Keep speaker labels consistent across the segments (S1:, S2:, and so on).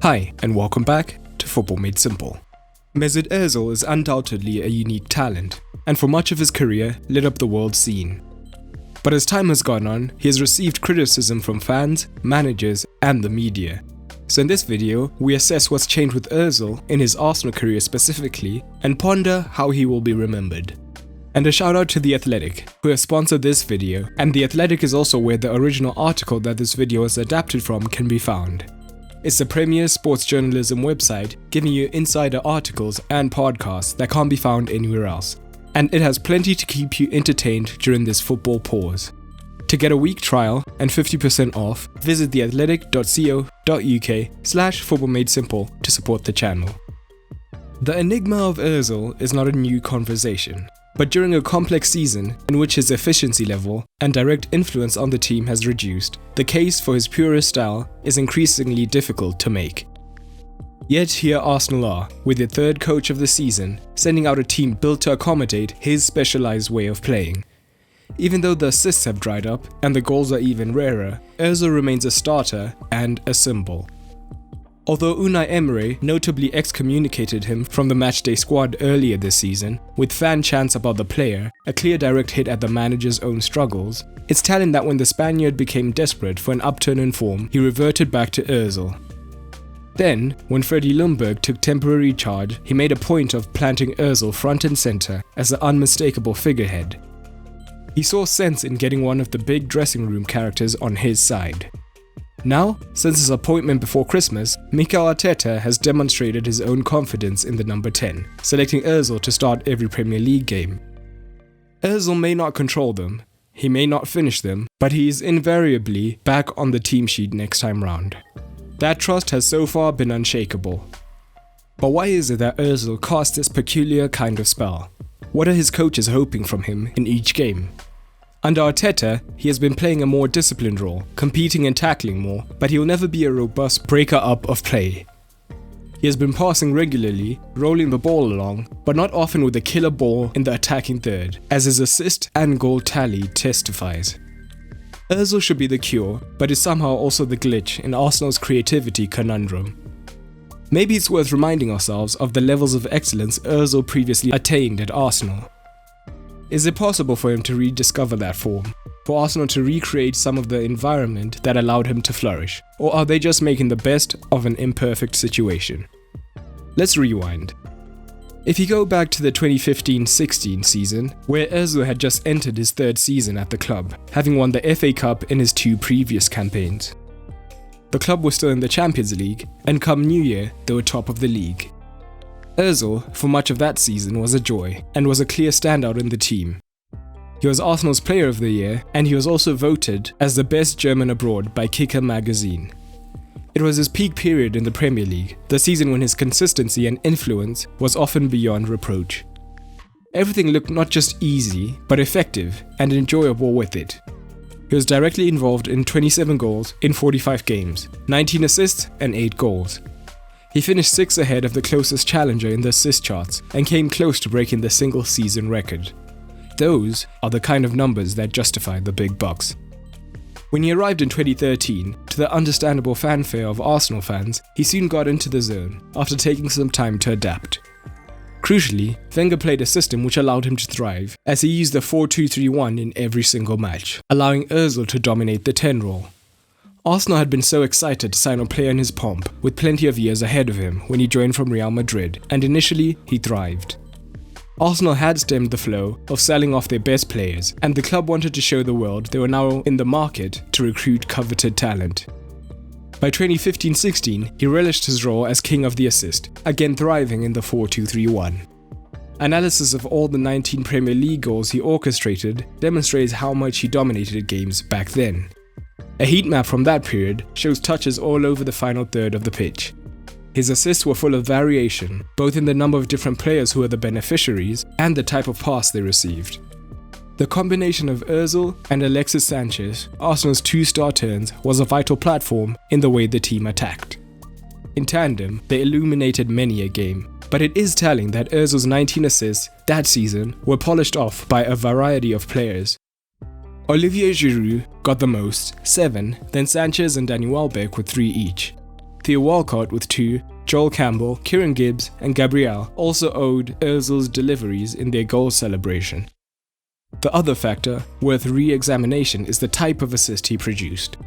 S1: Hi, and welcome back to Football Made Simple. Mesut Ozil is undoubtedly a unique talent, and for much of his career lit up the world scene. But as time has gone on, he has received criticism from fans, managers, and the media. So in this video, we assess what's changed with Ozil in his Arsenal career specifically, and ponder how he will be remembered. And a shout out to The Athletic, who have sponsored this video, and The Athletic is also where the original article that this video is adapted from can be found. It's the premier sports journalism website giving you insider articles and podcasts that can't be found anywhere else. And it has plenty to keep you entertained during this football pause. To get a week trial and 50% off, visit theathletic.co.uk/footballmadesimple to support the channel. The enigma of Ozil is not a new conversation, but during a complex season in which his efficiency level and direct influence on the team has reduced, the case for his purest style is increasingly difficult to make. Yet here Arsenal are, with their third coach of the season, sending out a team built to accommodate his specialized way of playing. Even though the assists have dried up and the goals are even rarer, Ozil remains a starter and a symbol. Although Unai Emery notably excommunicated him from the matchday squad earlier this season, with fan chants about the player, a clear direct hit at the manager's own struggles, it's telling that when the Spaniard became desperate for an upturn in form, he reverted back to Ozil. Then, when Freddie Ljungberg took temporary charge, he made a point of planting Ozil front and center as the unmistakable figurehead. He saw sense in getting one of the big dressing room characters on his side. Now, since his appointment before Christmas, Mikel Arteta has demonstrated his own confidence in the number 10, selecting Ozil to start every Premier League game. Ozil may not control them, he may not finish them, but he is invariably back on the team sheet next time round. That trust has so far been unshakable. But why is it that Ozil casts this peculiar kind of spell? What are his coaches hoping from him in each game? Under Arteta, he has been playing a more disciplined role, competing and tackling more, but he will never be a robust breaker-up of play. He has been passing regularly, rolling the ball along, but not often with a killer ball in the attacking third, as his assist and goal tally testifies. Ozil should be the cure, but is somehow also the glitch in Arsenal's creativity conundrum. Maybe it's worth reminding ourselves of the levels of excellence Ozil previously attained at Arsenal. Is it possible for him to rediscover that form? For Arsenal to recreate some of the environment that allowed him to flourish? Or are they just making the best of an imperfect situation? Let's rewind. If you go back to the 2015-16 season, where Ozil had just entered his third season at the club, having won the FA Cup in his two previous campaigns. The club was still in the Champions League, and come New Year, they were top of the league. Ozil, for much of that season, was a joy, and was a clear standout in the team. He was Arsenal's Player of the Year, and he was also voted as the best German abroad by Kicker magazine. It was his peak period in the Premier League, the season when his consistency and influence was often beyond reproach. Everything looked not just easy, but effective and enjoyable with it. He was directly involved in 27 goals in 45 games, 19 assists and 8 goals. He finished 6th ahead of the closest challenger in the assist charts and came close to breaking the single season record. Those are the kind of numbers that justify the big bucks. When he arrived in 2013, to the understandable fanfare of Arsenal fans, he soon got into the zone after taking some time to adapt. Crucially, Wenger played a system which allowed him to thrive, as he used the 4-2-3-1 in every single match, allowing Ozil to dominate the 10 role. Arsenal had been so excited to sign a player in his pomp, with plenty of years ahead of him when he joined from Real Madrid, and initially he thrived. Arsenal had stemmed the flow of selling off their best players, and the club wanted to show the world they were now in the market to recruit coveted talent. By 2015-16, he relished his role as king of the assist, again thriving in the 4-2-3-1. Analysis of all the 19 Premier League goals he orchestrated demonstrates how much he dominated games back then. A heat map from that period shows touches all over the final third of the pitch. His assists were full of variation, both in the number of different players who were the beneficiaries and the type of pass they received. The combination of Ozil and Alexis Sanchez, Arsenal's two star turns, was a vital platform in the way the team attacked. In tandem, they illuminated many a game, but it is telling that Ozil's 19 assists that season were polished off by a variety of players. Olivier Giroud got the most, 7, then Sanchez and Danny Welbeck with 3 each. Theo Walcott with 2, Joel Campbell, Kieran Gibbs and Gabriel also owed Ozil's deliveries in their goal celebration. The other factor worth re-examination is the type of assist he produced.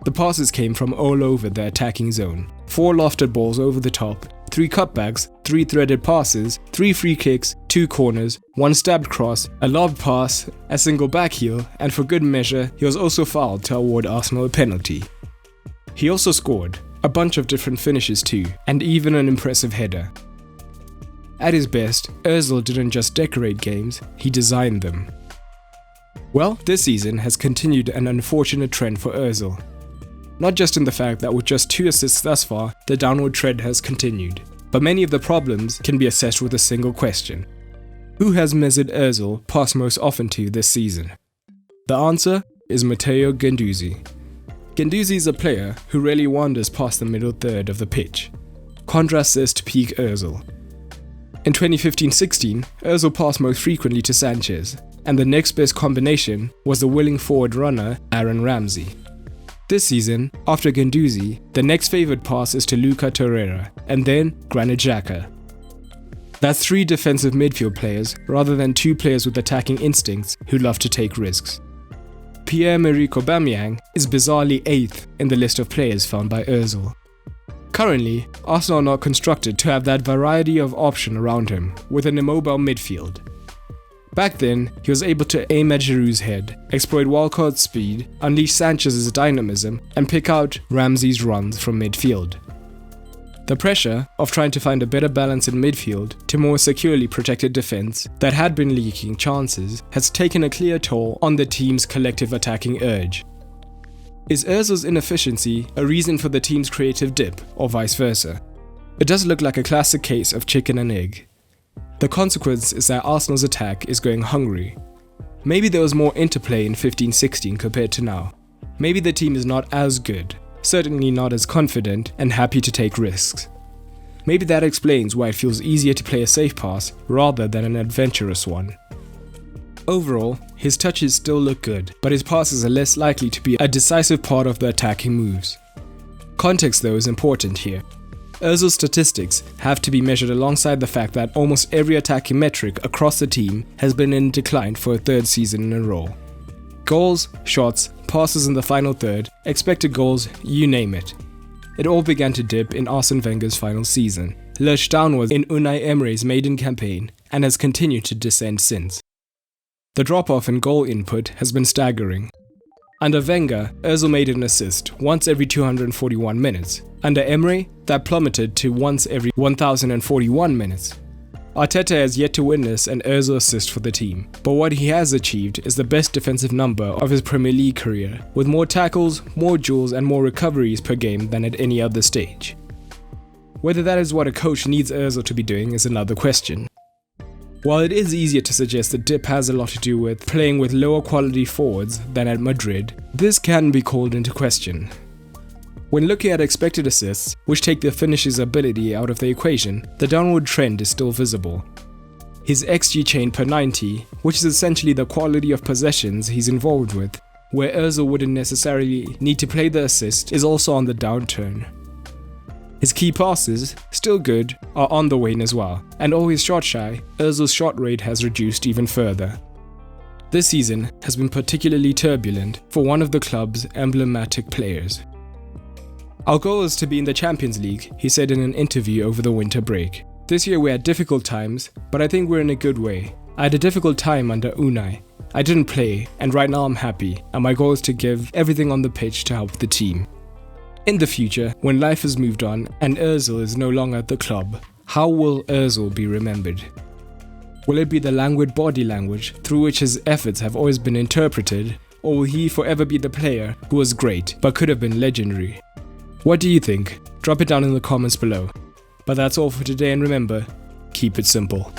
S1: The passes came from all over the attacking zone. 4 lofted balls over the top, 3 cutbacks, 3 threaded passes, 3 free kicks, 2 corners, 1 stabbed cross, a lobbed pass, a single backheel, and for good measure, he was also fouled to award Arsenal a penalty. He also scored a bunch of different finishes too, and even an impressive header. At his best, Ozil didn't just decorate games, he designed them. Well, this season has continued an unfortunate trend for Ozil. Not just in the fact that with just 2 assists thus far, the downward trend has continued, but many of the problems can be assessed with a single question. Who has Mesut Ozil passed most often to this season? The answer is Matteo Guendouzi. Guendouzi is a player who rarely wanders past the middle third of the pitch. Contrast this to peak Ozil. In 2015-16, Ozil passed most frequently to Sanchez, and the next best combination was the willing forward runner Aaron Ramsey. This season, after Guendouzi, the next favoured pass is to Luca Torreira, and then Granit Xhaka. That's 3 defensive midfield players rather than 2 players with attacking instincts who love to take risks. Pierre-Emerick Aubameyang is bizarrely 8th in the list of players found by Ozil. Currently, Arsenal are not constructed to have that variety of option around him, with an immobile midfield. Back then, he was able to aim at Giroud's head, exploit Walcott's speed, unleash Sanchez's dynamism, and pick out Ramsey's runs from midfield. The pressure of trying to find a better balance in midfield to more securely protected defense that had been leaking chances has taken a clear toll on the team's collective attacking urge. Is Ozil's inefficiency a reason for the team's creative dip, or vice versa? It does look like a classic case of chicken and egg. The consequence is that Arsenal's attack is going hungry. Maybe there was more interplay in 15-16 compared to now. Maybe the team is not as good, certainly not as confident and happy to take risks. Maybe that explains why it feels easier to play a safe pass rather than an adventurous one. Overall, his touches still look good, but his passes are less likely to be a decisive part of the attacking moves. Context though is important here. Ozil's statistics have to be measured alongside the fact that almost every attacking metric across the team has been in decline for a 3rd season in a row. Goals, shots, passes in the final third, expected goals, you name it. It all began to dip in Arsene Wenger's final season, lurched downwards in Unai Emery's maiden campaign, and has continued to descend since. The drop-off in goal input has been staggering. Under Wenger, Ozil made an assist once every 241 minutes. Under Emery, that plummeted to once every 1041 minutes. Arteta has yet to witness an Ozil assist for the team, but what he has achieved is the best defensive number of his Premier League career, with more tackles, more duels and more recoveries per game than at any other stage. Whether that is what a coach needs Ozil to be doing is another question. While it is easier to suggest the dip has a lot to do with playing with lower quality forwards than at Madrid, this can be called into question. When looking at expected assists, which take the finisher's ability out of the equation, the downward trend is still visible. His XG chain per 90, which is essentially the quality of possessions he's involved with, where Ozil wouldn't necessarily need to play the assist, is also on the downturn. His key passes, still good, are on the wane as well, and always shot shy, Ozil's shot rate has reduced even further. This season has been particularly turbulent for one of the club's emblematic players. Our goal is to be in the Champions League, he said in an interview over the winter break. This year we had difficult times, but I think we're in a good way. I had a difficult time under Unai. I didn't play, and right now I'm happy, and my goal is to give everything on the pitch to help the team. In the future, when life has moved on and Ozil is no longer at the club, how will Ozil be remembered? Will it be the languid body language through which his efforts have always been interpreted, or will he forever be the player who was great but could have been legendary? What do you think? Drop it down in the comments below. But that's all for today, and remember, keep it simple.